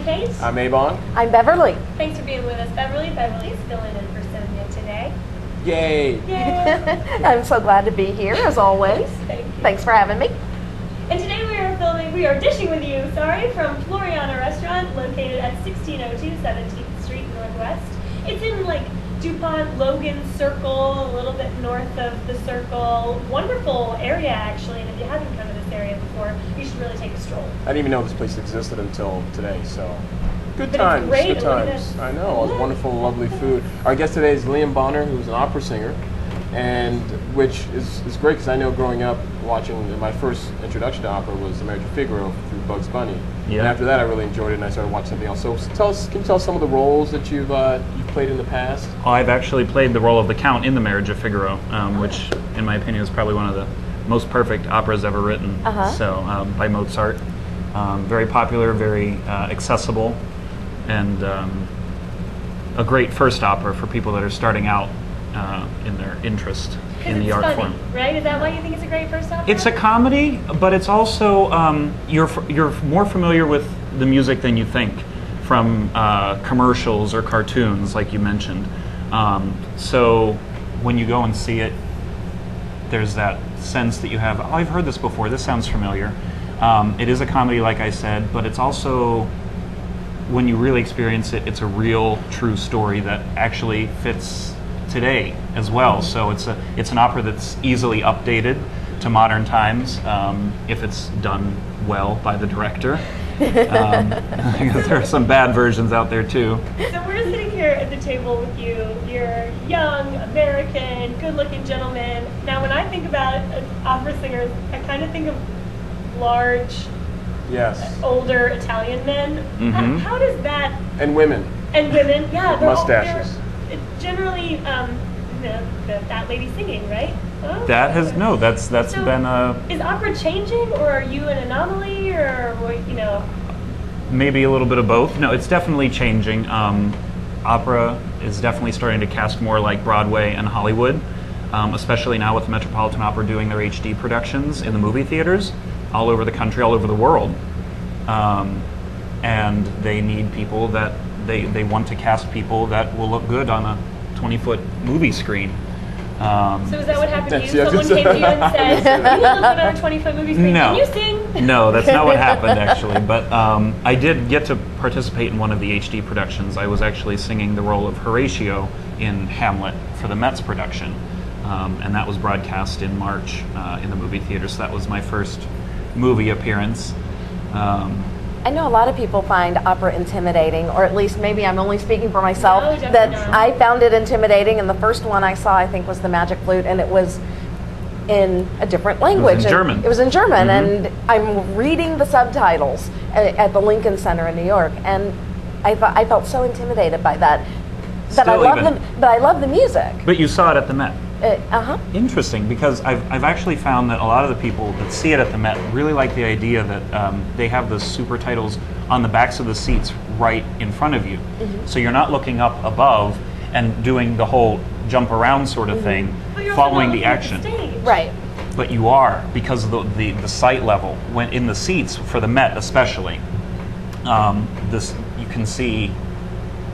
Kate. I'm Ebong. I'm Beverly. Thanks for being with us, Beverly. Beverly's filling in for Sonya today. Yay! Yay! I'm so glad to be here, as always. Thank you. Thanks for having me. And today we are dishing with you, from Floriana Restaurant, located at 1602 17th Street Northwest. It's in DuPont Logan Circle, a little bit north of the Circle. Wonderful area, actually, and if you haven't come to this area before, you should really take a stroll. I didn't even know this place existed until today, so good But times, it's great. good Look at times. this. I know, it was wonderful, lovely food. Our guest today is Liam Bonner, who's an opera singer, and which is great because I know growing up watching, my first introduction to opera was The Marriage of Figaro through Bugs Bunny. Yeah. And after that I really enjoyed it and I started watching something else. So can you tell us some of the roles that you've played in the past? I've actually played the role of the Count in The Marriage of Figaro, which, in my opinion, is probably one of the most perfect operas ever written. So, by Mozart. Very popular, very accessible, and a great first opera for people that are starting out in their interest in the art funny, form. Right? Is that why you think it's a great first opera? It's a comedy, but it's also you're more familiar with the music than you think from commercials or cartoons, like you mentioned. So when you go and see it, there's that sense that you have, oh, I've heard this before, this sounds familiar. It is a comedy, like I said, but it's also, when you really experience it, it's a real, true story that actually fits today as well. So it's an opera that's easily updated to modern times if it's done well by the director. There are some bad versions out there too. So we're sitting here at the table with you. You're young, American, good-looking gentleman. Now, when I think about opera singers, I kind of think of large, Yes. older Italian men. Mhm. How does that? And women. And women, yeah, With they're all- mustaches. they're generally, that lady singing, right? Oh, That has that's So, been Is opera changing, or are you an anomaly, or maybe a little bit of both. No, it's definitely changing. Opera is definitely starting to cast more like Broadway and Hollywood, especially now with Metropolitan Opera doing their HD productions in the movie theaters all over the country, all over the world. And they need people that they want to cast people that will look good on a 20-foot movie screen. So is that what happened to you? Yes, Someone yes. came to you and said, "You look good on a 20-foot movie screen. No. Can you sing?" No, that's not what happened actually. But I did get to participate in one of the HD productions. I was actually singing the role of Horatio in Hamlet for the Met's production, and that was broadcast in March in the movie theater. So that was my first movie appearance. I know a lot of people find opera intimidating, or at least maybe I'm only speaking for myself, No, definitely that not. I found it intimidating, and the first one I saw, I think, was The Magic Flute, and it was in a different language. And German. It was in German, Mhm. and I'm reading the subtitles at the Lincoln Center in New York, and I felt so intimidated by that. But I love the music. But you saw it at the Met. Uh-huh. Interesting, because I've actually found that a lot of the people that see it at the Met really like the idea that they have the super titles on the backs of the seats right in front of you. So you're not looking up above and doing the whole jump around sort of thing, But you're also following not the looking at action. stage. Right. But you are, because of the sight level, when in the seats, for the Met especially, you can see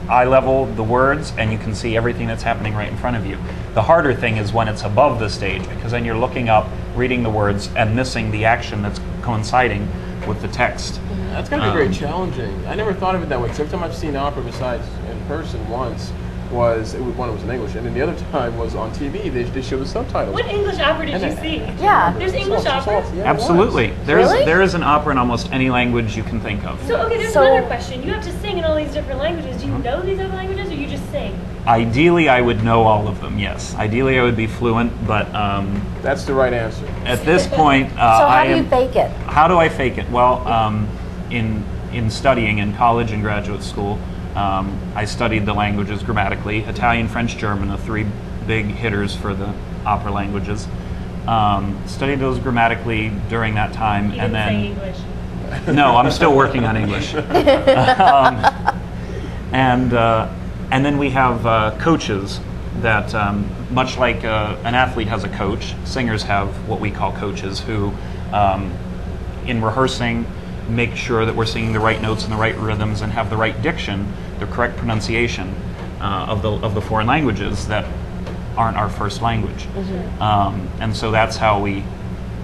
eye level the words, and you can see everything that's happening right in front of you. The harder thing is when it's above the stage, because then you're looking up, reading the words, and missing the action that's coinciding with the text. That's got to be very challenging. I never thought of it that way. 'Cause every time I've seen opera besides in person once was one was in English, and then the other time was on TV. They showed the subtitles. What English opera did you see? Yeah. There's English opera? Yeah, it Absolutely. was. There is an opera in almost any language you can think of. So, okay, there's So- another question. You have to sing in all these different languages. Do you know these other languages, or you just sing? Ideally, I would know all of them, yes. Ideally, I would be fluent, but That's the right answer. at this point, So how I do you am... fake it? How do I fake it? Well, in studying in college and graduate school, I studied the languages grammatically: Italian, French, German, the three big hitters for the opera languages. Studied those grammatically during that time, You and didn't say then English. no, I'm still working on English. And then we have coaches that, much like an athlete has a coach, singers have what we call coaches who, in rehearsing, make sure that we're singing the right notes and the right rhythms and have the right diction, the correct pronunciation of the foreign languages that aren't our first language. And so that's how we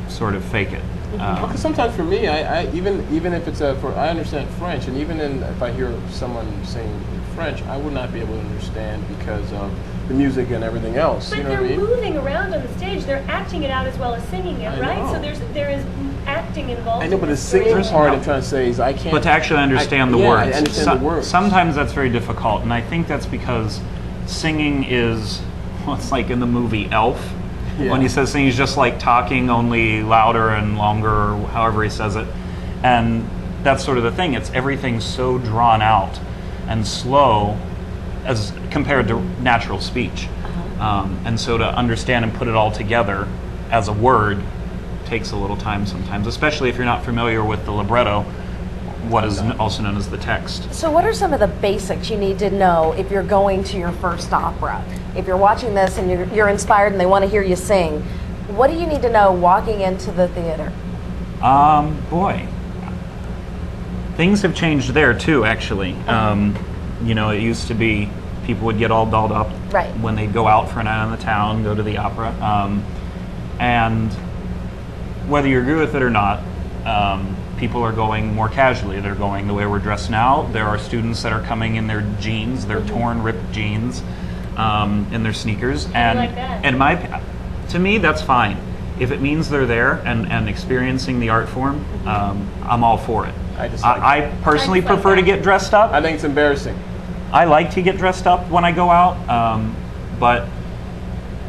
sort of fake it. Because sometimes for me, I even if it's I understand French, and even if I hear someone sing in French, I would not be able to understand because of the music and everything else. But you know what I they're mean? moving around on the stage. They're acting it out as well as singing it, I right? know. So there is acting involved. I know, in but the this singing story. part I'm trying to say is I can't. But to actually understand the yeah, words. I understand the words. Sometimes that's very difficult, and I think that's because singing is, well, it's like in the movie Elf. Yeah. When he says singing, he's just like talking, only louder and longer, or however he says it. And that's sort of the thing. It's everything so drawn out and slow as compared to natural speech. And so to understand and put it all together as a word takes a little time sometimes, especially if you're not familiar with the libretto, what is also known as the text. So what are some of the basics you need to know if you're going to your first opera? If you're watching this and you're inspired and they want to hear you sing, what do you need to know walking into the theater? Boy, things have changed there too, actually. You know, it used to be people would get all dolled up Right. when they'd go out for a night on the town, go to the opera. And whether you agree with it or not, people are going more casually. They're going the way we're dressed now. There are students that are coming in their jeans, their torn, ripped jeans, in their sneakers. And like that. to me, that's fine. If it means they're there and experiencing the art form, I'm all for it. I personally I just like prefer to that. get dressed up. I think it's embarrassing. I like to get dressed up when I go out, but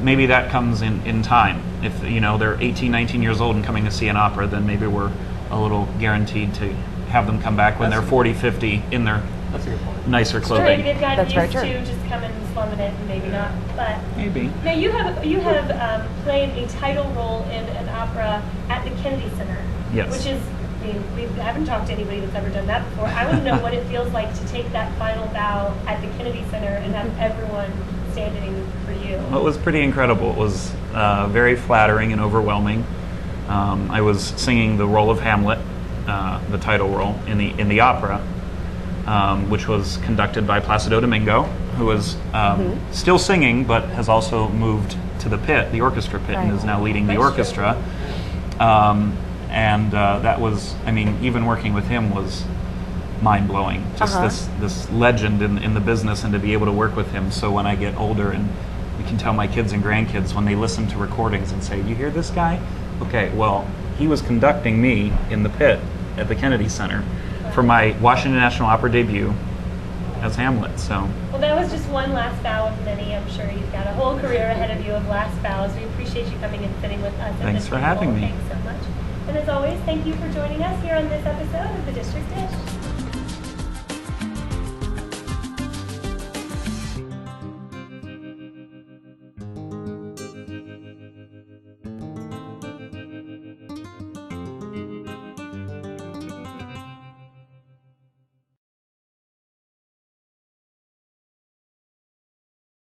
maybe that comes in time. If you know they're 18, 19 years old and coming to see an opera, then maybe we're a little guaranteed to have them come back when they're 40, 50 in their That's a good point. nicer Maybe clothing. they've gotten That's very used true. to just coming and slumming it, and maybe not. But Maybe. now you have played a title role in an opera at the Kennedy Center. Yes. Which is, I mean, we haven't talked to anybody that's ever done that before. I want to know what it feels like to take that final bow at the Kennedy Center and have everyone standing for you. Well, it was pretty incredible. It was very flattering and overwhelming. I was singing the role of Hamlet, the title role in the opera, which was conducted by Placido Domingo, who is still singing but has also moved to the pit, the orchestra pit, and Right. is now leading the That's orchestra. That was, I mean, even working with him was mind-blowing. Just this legend in the business, and to be able to work with him. So when I get older, and you can tell my kids and grandkids when they listen to recordings and say, "You hear this guy? Okay, well, he was conducting me in the pit at the Kennedy Center for my Washington National Opera debut as Hamlet." So Well, that was just one last bow of many. I'm sure you've got a whole career ahead of you of last bows. We appreciate you coming and sitting with us. at Thanks this for table. having me. Thanks so much. And as always, thank you for joining us here on this episode of The District Dish.